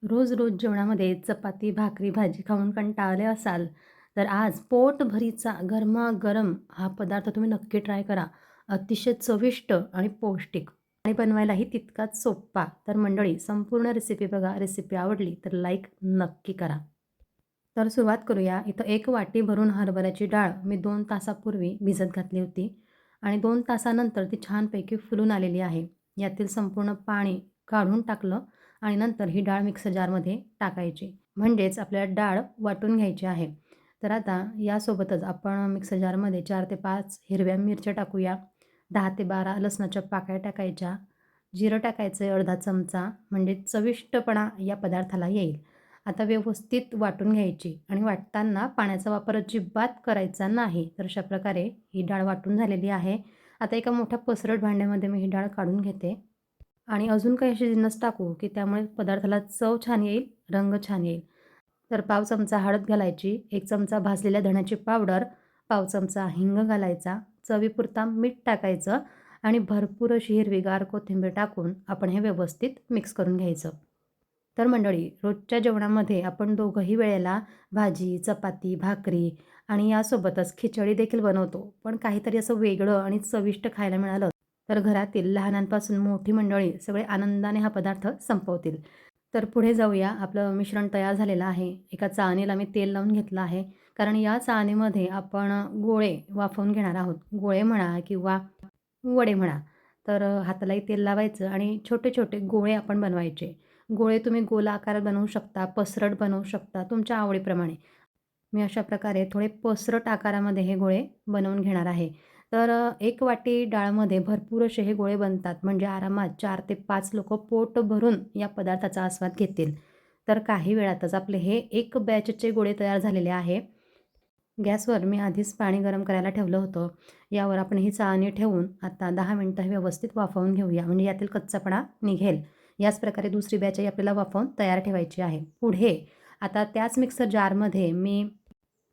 रोज रोज जेवणामध्ये चपाती, भाकरी, भाजी खाऊन कंटाळले असाल, तर आज पोटभरीचा गरमागरम हा पदार्थ तुम्ही नक्की ट्राय करा. अतिशय चविष्ट आणि पौष्टिक आणि बनवायलाही तितकाच सोप्पा. तर मंडळी संपूर्ण रेसिपी बघा. रेसिपी आवडली तर लाईक नक्की करा. तर सुरुवात करूया. इथं 1 वाटी भरून हरभऱ्याची डाळ मी 2 तासापूर्वी भिजत घातली होती आणि 2 तासानंतर ती छानपैकी फुलून आलेली आहे. यातील संपूर्ण पाणी काढून टाकलं आणि नंतर ही डाळ मिक्सर जारमध्ये टाकायची. म्हणजेच आपल्याला डाळ वाटून घ्यायची आहे. तर आता यासोबतच आपण मिक्सर जारमध्ये 4 ते 5 हिरव्या मिरच्या टाकूया. 10 ते 12 लसणाच्या पाकळ्या टाकायच्या. जिरं टाकायचं आहे अर्धा चमचा, म्हणजे चविष्टपणा या पदार्थाला येईल. आता व्यवस्थित वाटून घ्यायची आणि वाटताना पाण्याचा वापर अजिबात करायचा नाही. तर अशा प्रकारे ही डाळ वाटून झालेली आहे. आता एका मोठ्या पसरट भांड्यामध्ये मी ही डाळ काढून घेते आणि अजून काही असे जिन्नस टाकू की त्यामुळे पदार्थाला चव छान येईल, रंग छान येईल. तर पाव चमचा हळद घालायची, 1 चमचा भाजलेल्या धण्याची पावडर, पाव चमचा हिंग घालायचा, चवीपुरता मीठ टाकायचं आणि भरपूर अशी हिरवीगार कोथिंबीर टाकून आपण हे व्यवस्थित मिक्स करून घ्यायचं. तर मंडळी रोजच्या जेवणामध्ये आपण दोघंही वेळेला भाजी, चपाती, भाकरी आणि यासोबतच खिचडी देखील बनवतो. पण काहीतरी असं वेगळं आणि चविष्ट खायला मिळालं तर घरातील लहानांपासून मोठी मंडळी सगळे आनंदाने हा पदार्थ संपवतील. तर पुढे जाऊया. आपलं मिश्रण तयार झालेलं आहे. एका चाळणीला मी तेल लावून घेतलं आहे. कारण या चाळणीमध्ये आपण गोळे वाफवून घेणार आहोत. गोळे म्हणा किंवा वडे म्हणा. तर हातालाही तेल लावायचं आणि छोटे-छोटे गोळे आपण बनवायचे. गोळे तुम्ही गोल आकारात बनवू शकता, पसरट बनवू शकता, तुमच्या आवडीप्रमाणे. मी अशा प्रकारे थोडे पसरट आकारामध्ये हे गोळे बनवून घेणार आहे. तर 1 वाटी डाळमध्ये भरपूर असे हे गोळे बनतात. म्हणजे आरामात 4 ते 5 लोकं पोट भरून या पदार्थाचा आस्वाद घेतील. तर काही वेळातच आपले हे एक बॅचचे गोळे तयार झालेले आहे. गॅसवर मी आधीच पाणी गरम करायला ठेवलं होतं. यावर आपण ही चाळणी ठेवून आता 10 मिनिटं हे व्यवस्थित वाफवून घेऊया. म्हणजे यातील कच्चापणा निघेल. याच प्रकारे दुसरी बॅचही आपल्याला वाफवून तयार ठेवायची आहे. पुढे आता त्याच मिक्सर जारमध्ये मी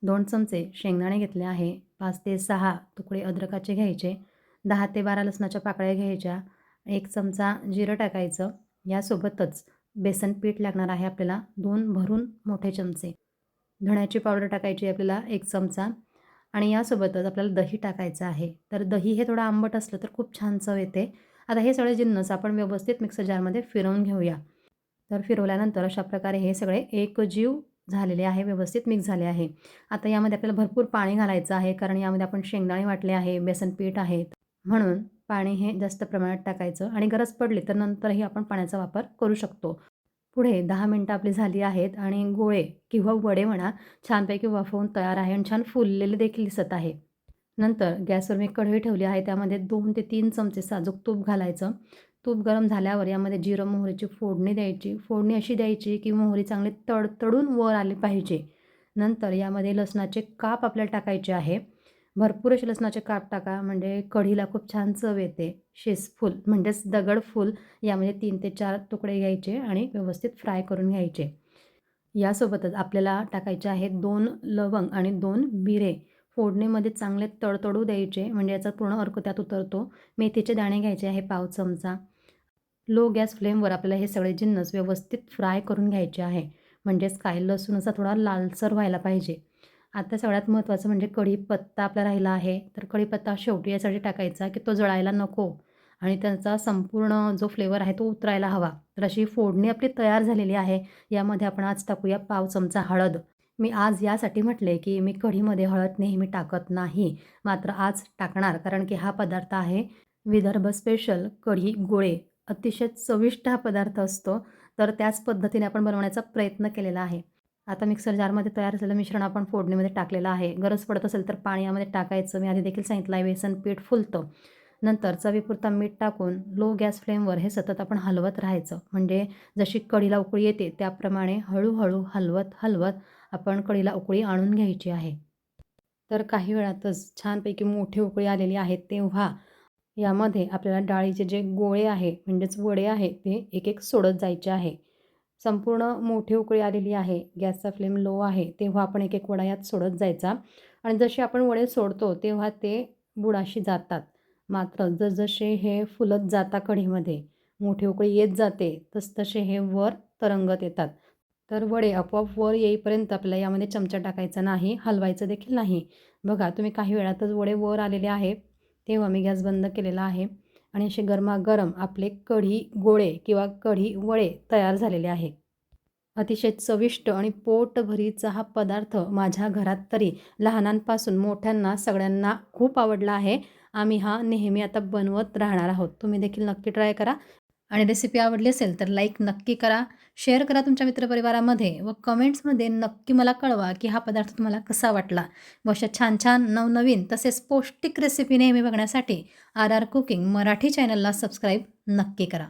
2 चमचे शेंगदाणे घेतले आहे. 5 ते 6 तुकडे अद्रकाचे घ्यायचे. 10 ते 12 लसणाच्या पाकळ्या घ्यायच्या. 1 चमचा जिरं टाकायचं. यासोबतच बेसन पीठ लागणार आहे आपल्याला 2 भरून मोठे चमचे. धण्याची पावडर टाकायची आपल्याला 1 चमचा आणि यासोबतच आपल्याला दही टाकायचं आहे. तर दही हे थोडं आंबट असलं तर खूप छान चव येते. आता हे सगळे जिन्नस आपण व्यवस्थित मिक्सर जारमध्ये फिरवून घेऊया. तर फिरवल्यानंतर अशा प्रकारे हे सगळे एकजीव झालेले आहे, व्यवस्थित मिक्स झाले आहे. आता यामध्ये आपल्याला भरपूर पाणी घालायचं आहे, कारण यामध्ये आपण शेंगदाणे वाटले आहे, बेसन पीठ आहे. म्हणून पाणी हे जास्त प्रमाणात टाकायचं आणि गरज पडली तर नंतरही आपण पाण्याचा वापर करू शकतो. पुढे 10 मिनिटं आपली झाली आहेत आणि गोळे किंवा वडे म्हणा छानपैकी वाफवून तयार आहे आणि छान फुललेले देखील दिसत आहे. नंतर गॅसवर मी कढई ठेवली आहे. त्यामध्ये 2 ते 3 चमचे साजूक तूप घालायचं. तूप गरम झाल्यावर यामध्ये जिरं, मोहरीची फोडणी द्यायची. फोडणी अशी द्यायची की मोहरी चांगली तडतडून वर आली पाहिजे. नंतर यामध्ये लसणाचे काप आपल्याला टाकायचे आहे. भरपूर असे लसणाचे काप टाका, म्हणजे कढीला खूप छान चव येते. शिजफूल म्हणजेच दगडफूल यामध्ये 3 ते 4 तुकडे घ्यायचे आणि व्यवस्थित फ्राय करून घ्यायचे. यासोबतच आपल्याला टाकायचे आहेत 2 लवंग आणि 2 मिरे. फोडणीमध्ये चांगले तडतडू द्यायचे, म्हणजे याचा पूर्ण अर्क त्यात उतरतो. मेथीचे दाणे घ्यायचे आहे पाव चमचा. लो गॅस फ्लेमवर आपल्याला हे सगळे जिन्नस व्यवस्थित फ्राय करून घ्यायचे आहे. म्हणजेच काय लसूण असा थोडा लालसर व्हायला पाहिजे. आता सगळ्यात महत्त्वाचं म्हणजे कढीपत्ता आपला राहिला आहे. तर कढीपत्ता शेवटी यासाठी टाकायचा की तो जळायला नको आणि त्याचा संपूर्ण जो फ्लेवर आहे तो उतरायला हवा. तर अशी फोडणी आपली तयार झालेली आहे. यामध्ये आपण आज टाकूया पाव चमचा हळद. मी आज यासाठी म्हटले की मी कढीमध्ये हळद नेहमी टाकत नाही. मात्र आज टाकणार, कारण की हा पदार्थ आहे विदर्भ स्पेशल कढी गोळे. अतिशय चविष्ट हा पदार्थ असतो. तर त्याच पद्धतीने आपण बनवण्याचा प्रयत्न केलेला आहे. आता मिक्सर जारमध्ये तयार झालेलं मिश्रण आपण फोडणीमध्ये टाकलेलं आहे. गरज पडत असेल तर पाणी यामध्ये टाकायचं. मी आधी देखील सांगितलं आहे, बेसन पीठ फुलतं. नंतर चवीपुरता मीठ टाकून लो गॅस फ्लेमवर हे सतत आपण हलवत राहायचं. म्हणजे जशी कढीला उकळी येते त्याप्रमाणे हळूहळू हलवत आपण कढीला उकळी आणून घ्यायची आहे. तर काही वेळातच छानपैकी मोठी उकळी आलेली आहे, तेव्हा यामध्ये आपल्याला डाळीचे जे गोळे आहे म्हणजेच वडे आहे ते एक सोडत जायचे आहे. संपूर्ण मोठी उकळी आलेली आहे, गॅसचा फ्लेम लो आहे, तेव्हा आपण एक वडा यात सोडत जायचा आणि जसे आपण वडे सोडतो तेव्हा ते बुडाशी जातात. मात्र जसजसे हे फुलत जाता कढीमध्ये, मोठी उकळी येत जाते, तसतसे हे वर तरंगत येतात. तर वडे आपोआप वर येईपर्यंत आपल्याला यामध्ये चमचा टाकायचा नाही, हलवायचं देखील नाही. बघा तुम्ही काही वेळातच वडे वर आलेले आहे. तेव्हा मी गॅस बंद केलेला आहे आणि असे गरमागरम आपले कढी गोळे किंवा कढी वडे तयार झालेले आहे. अतिशय चविष्ट आणि पोटभरीचा हा पदार्थ माझ्या घरात तरी लहानांपासून मोठ्यांना सगळ्यांना खूप आवडला आहे. आम्ही हा नेहमी आता बनवत राहणार आहोत. तुम्ही देखील नक्की ट्राय करा आणि रेसिपी आवडली असेल तर लाईक नक्की करा, शेअर करा तुमच्या मित्रपरिवारामध्ये व कमेंट्समध्ये नक्की मला कळवा की हा पदार्थ तुम्हाला कसा वाटला. व अशा छान-छान नवनवीन तसेच पौष्टिक रेसिपी नेहमी बघण्यासाठी आर आर कुकिंग मराठी चॅनलला सबस्क्राईब नक्की करा.